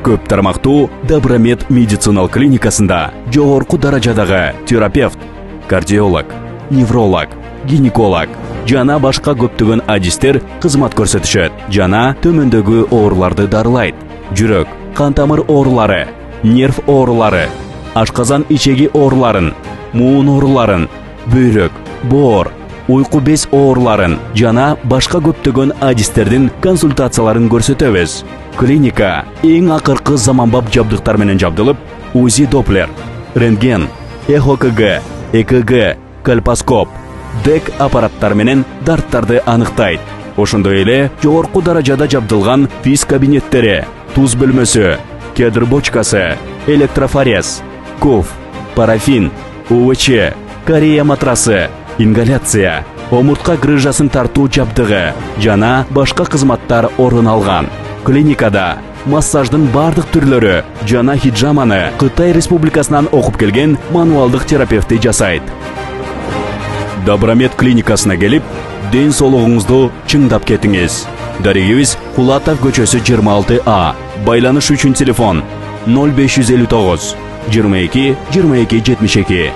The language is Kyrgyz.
Көп тармактуу Добромед медицинал клиникасында жогорку даражадагы терапевт, кардиолог, невролог, гинеколог жана башка көптөгөн адистер кызмат көрсөтүшөт. Жана төмөндөгү ооруларды дарылайт: жүрөк, кан тамыр оорулары, нерв оорулары, ашказан ичеги ооруларын, муун ооруларын, бөйрөк, боор, уйку без ооруларын жана башка көптөгөн адистердин консультацияларын көрсөтөбүз. Клиника эң акыркы заманбап жабдыктар менен жабдылып, УЗИ Доплер, рентген, ЭХОКГ, ЭКГ, кальпоскоп, ДЭК аппараттар менен дарттарды аныктайт. Ошондой эле жогорку даражада жабдылган физ кабинеттери, туз бөлмөсү, кедр бочкасы, электрофорез, куф, парафин, УВЧ, Корея матрасы, ингаляция, омуртка грыжасын тартуу жабдыгы жана башка кызматтар орун алган. Клиникада массаждын бардык түрлөрү жана хиджаманы Кытай Республикасынан окуп келген мануалдык терапевти жасайт. Добромед клиникасына келип, ден соолугуңузду чыңдап кетиңиз. Дарегибиз Кулатов көчөсү 26А. Байланыш үчүн телефон 0559 22 22 72.